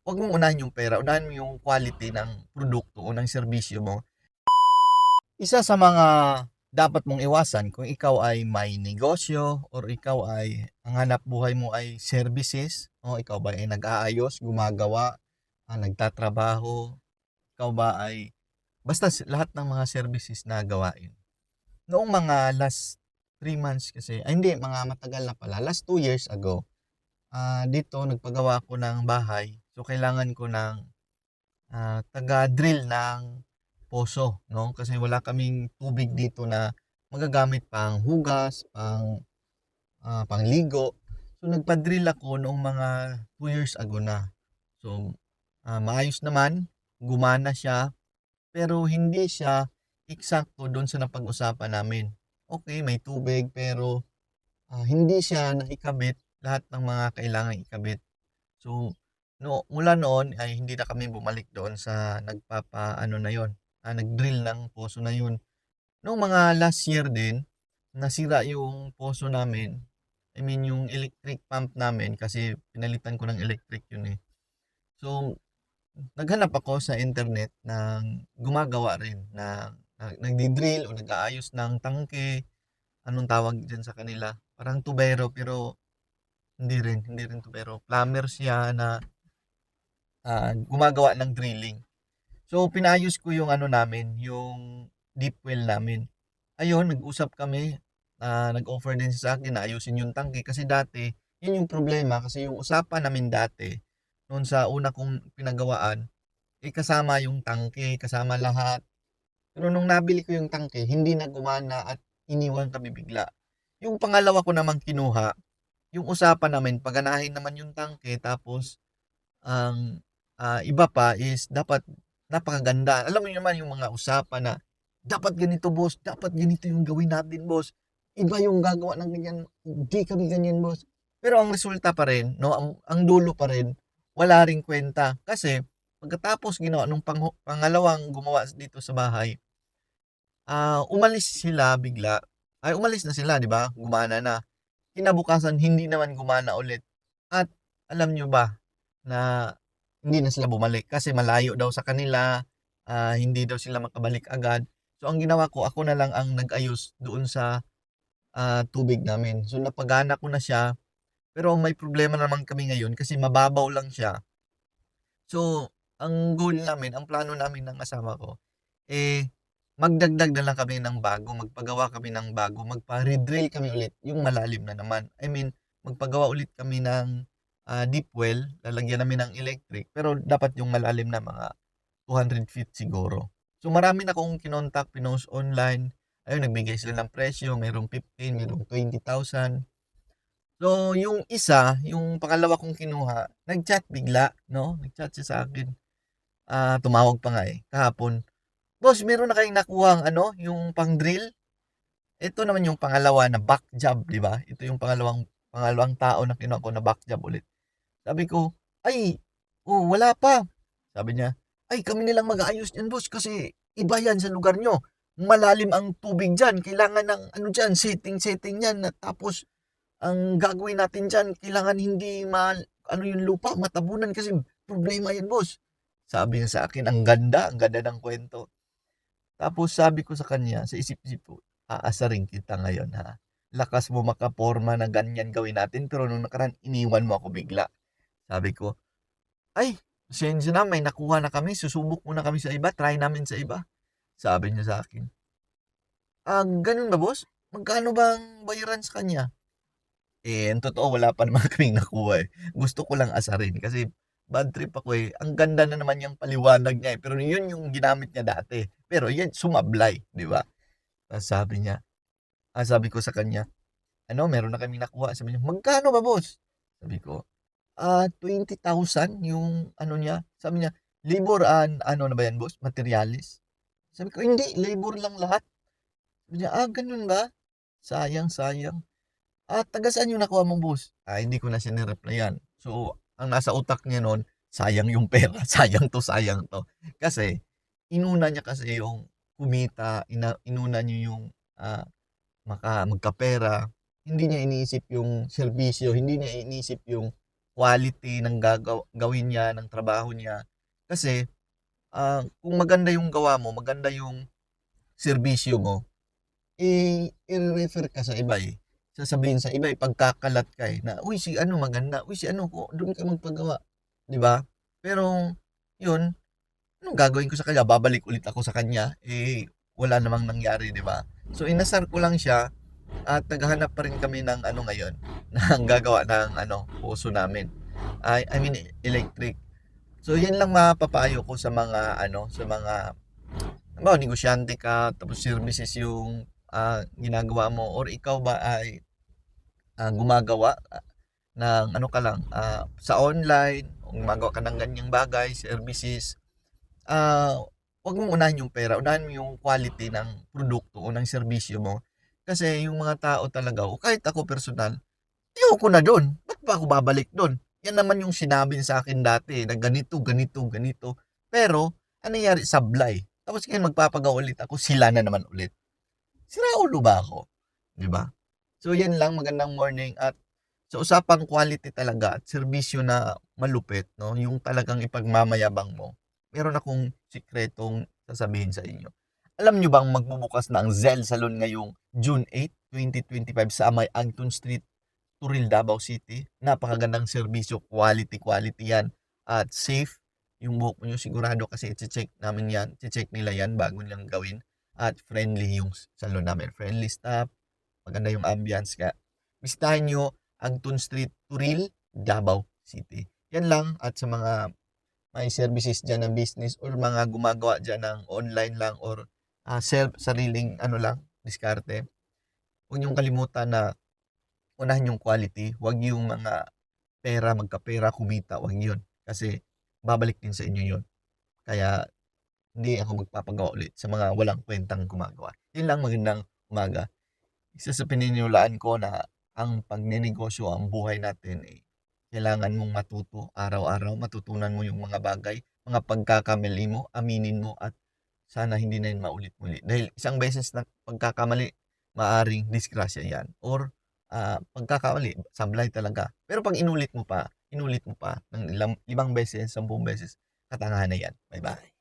'wag mong unahin yung pera, unahin mo yung quality ng produkto o ng serbisyo mo. Isa sa mga dapat mong iwasan kung ikaw ay may negosyo or ikaw ay ang hanapbuhay mo ay services o ikaw ba ay nag-aayos, gumagawa, nagtatrabaho, ikaw ba ay basta lahat ng mga services na gawain. Noong mga last 3 months kasi ay hindi, mga matagal na pala, last 2 years ago, dito nagpagawa ako ng bahay. So kailangan ko ng taga-drill ng poso, 'no, kasi wala kaming tubig dito na magagamit pang-hugas, pangligo. So nagpa-drill ako noong mga 2 years ago na. So, maayos naman, gumana siya, pero hindi siya eksakto do'n sa napag-usapan namin. Okay, may tubig pero, hindi siya naikabit lahat ng mga kailangang ikabit. So, mula noon ay hindi na kami bumalik doon sa nagpapaano na yon, nag-drill ng poso na yun. Noong mga last year din, nasira yung poso namin. I mean yung electric pump namin kasi pinalitan ko ng electric yun, eh. So, naghanap ako sa internet ng gumagawa rin na nagdi-drill o nag-aayos ng tangke, anong tawag diyan sa kanila? Parang tubero pero hindi rin tubero, plumber siya na gumagawa ng drilling. So, pinayos ko yung ano namin, yung deep well namin. Ayun, nag-usap kami, nag-offer din siya sa akin na ayusin yung tangke kasi dati, yun yung problema kasi yung usapan namin dati, noon sa una kong pinagawaan, kasama yung tangke, kasama lahat. Pero nung nabili ko yung tangke, hindi na gumana at iniwan kami bigla. Yung pangalawa ko namang kinuha, yung usapan namin, paganahin naman yung tangke tapos ang, iba pa is dapat napakaganda. Alam mo naman yung mga usapan na, "Dapat ganito boss, dapat ganito yung gawin natin boss. Iba yung gagawa ng ganyan, hindi kami ganyan boss." Pero ang resulta pa rin 'no, ang dulo pa rin, wala ring kuwenta. Kasi pagkatapos ginawa nung pangalawang gumawa dito sa bahay, umalis sila bigla. Ay umalis na sila 'di ba, gumana na. Kinabukasan hindi naman gumana ulit at alam niyo ba na hindi na sila bumalik kasi malayo daw sa kanila, hindi daw sila makabalik agad. So ang ginawa ko, ako na lang ang nag-ayos doon sa, tubig namin. So napagana ko na siya, pero may problema naman kami ngayon kasi mababaw lang siya. So, ang goal namin, ang plano namin ng asawa ko, eh, magdagdag na lang kami ng bago, magpagawa kami ng bago, magpa-re-drill kami ulit, yung malalim na naman. I mean, magpagawa ulit kami ng, deep well, lalagyan namin ng electric, pero dapat yung malalim na mga 200 feet siguro. So, marami na akong kinontak, pinost online, ayun nagbigay sila ng presyo, merong 15, merong 20,000. So, yung isa, yung pangalawa kong kinuha, nag-chat bigla 'no, nag-chat siya sa akin, tumawag pa nga, eh, kahapon, "Boss meron na kayong nakuhang ano, yung pang-drill?" Ito naman yung pangalawa na back job, 'di ba? Ito yung pangalawang tao na kinuha ko na back job ulit. Sabi ko, "Ay, oh, wala pa." Sabi niya, "Ay, kami na lang mag-aayos niyan boss kasi iba yan sa lugar niyo. Malalim ang tubig diyan, kailangan ng ano diyan, setting-setting niyan at tapos ang gagawin natin diyan kailangan hindi ano yung lupa, matabunan kasi problema yan boss." Sabi niya sa akin, ang ganda ng kwento. Tapos sabi ko sa kanya, sa isip-isip ko, "Aasarin kita ngayon, ha. Lakas mo makaporma na ganyan gawin natin pero nung nakaraan iniwan mo ako bigla." Sabi ko, "Ay, pasensya na may nakuha na kami, susubok muna kami sa iba, try namin sa iba." Sabi niya sa akin, "Ganun ba boss? Magkano bang bayaran sa kanya?" Eh, ang totoo wala pa naman kaming nakuha, eh. Gusto ko lang asarin kasi bad trip ako, eh. Ang ganda na naman niyang paliwanag niya, eh, pero yun yung ginamit niya dati. Pero yan sumablay, 'di ba? Tas sabi ko sa kanya, "Ano, meron na kaming nakuha." Sabi niya, "Magkano ba boss?" Sabi ko, 20,000 yung ano niya. Sabi niya, "Labor and ano na ba yan boss, materyales?" Sabi ko, "Hindi, labor lang lahat." Sabi niya, "Ganun ba? Sayang, sayang." Taga saan yung nakuha mong boss?" Hindi ko na siya ni-replyan. So, ang nasa utak niya nun, sayang yung pera, sayang 'to, sayang 'to. Kasi inuna niya kasi yung kumita, inuna niya yung, magkapera. Hindi niya iniisip yung serbisyo, hindi niya iniisip yung quality ng gawin niya, ng trabaho niya. Kasi, kung maganda yung gawa mo, maganda yung serbisyo mo, i-refer ka sa iba, eh. Sasabihin sa iba, ipagkakalat ka, eh, na, "Uy, si ano maganda. Uy, si ano, do'n ka magpagawa." 'Di ba? Pero 'yun, anong gagawin ko sa kanya, babalik ulit ako sa kanya, eh, wala namang nangyari, 'di ba? So, inasar ko lang siya at naghahanap pa rin kami ng ano ngayon, ng gagawa ng ano, puso namin. I mean electric. So, 'yan lang mapapayo ko sa mga ano, sa mga halimbawa negosyante ka tapos services yung, ginagawa mo or ikaw ba ay, gumagawa, ng ano ka lang, sa online o gumagawa ka ng ganyang bagay, services. Ah, 'Wag mong unahin yung pera, unahin mo yung quality ng produkto o ng serbisyo mo. Kasi yung mga tao talaga o kahit ako personal, ayoko na dun, ba't pa ako babalik dun? Yan naman yung sinabi niya sa'kin dati na ganito, ganito, ganito. Pero ang nangyari sablay, tapos ngayon magpapagawa ulit ako, sila na naman ulit. Sira ulo ba ako? 'Di ba? So yan lang, magandang morning at sa usapang quality talaga at serbisyo na malupit 'no, yung talagang ipagmamayabang mo, meron akong sikretong sasabihin sa inyo. Alam niyo bang magbubukas na ang Zell Salon ngayong June 8, 2025 sa may Anton Street, Turil, Davao City? Napakagandang serbisyo, quality, quality yan at safe. Yung buhok niyo sigurado kasi iche-check namin yan, che-check nila yan bago nilang gawin at friendly yung salon namin. Friendly staff, maganda yung ambience kaya bisitahin niyo Anton Street, Turil, Davao City. Yan lang at sa mga may services diyan ng business or mga gumagawa diyan ng online lang or sariling ano lang, diskarte. Huwag niyong kalimutan na unahin yung quality, huwag yung mga pera, magkapera, kumita, huwag yun. Kasi babalik din sa inyo yun. Kaya hindi ako magpapagawa ulit sa mga walang kwentang gumagawa. Yun lang, magandang umaga. Isa sa pininiwalaan ko na ang pagnenegosyo, ang buhay natin, eh, kailangan mong matuto araw-araw, matutunan mo yung mga bagay, mga pagkakamali mo, aminin mo at sana hindi na yun maulit-muli. Dahil isang beses na pagkakamali, maaring disgrasya yan or pagkakamali, sablay talaga. Pero pag inulit mo pa ng 5 beses, 10 beses, katangahan na yan. Bye-bye.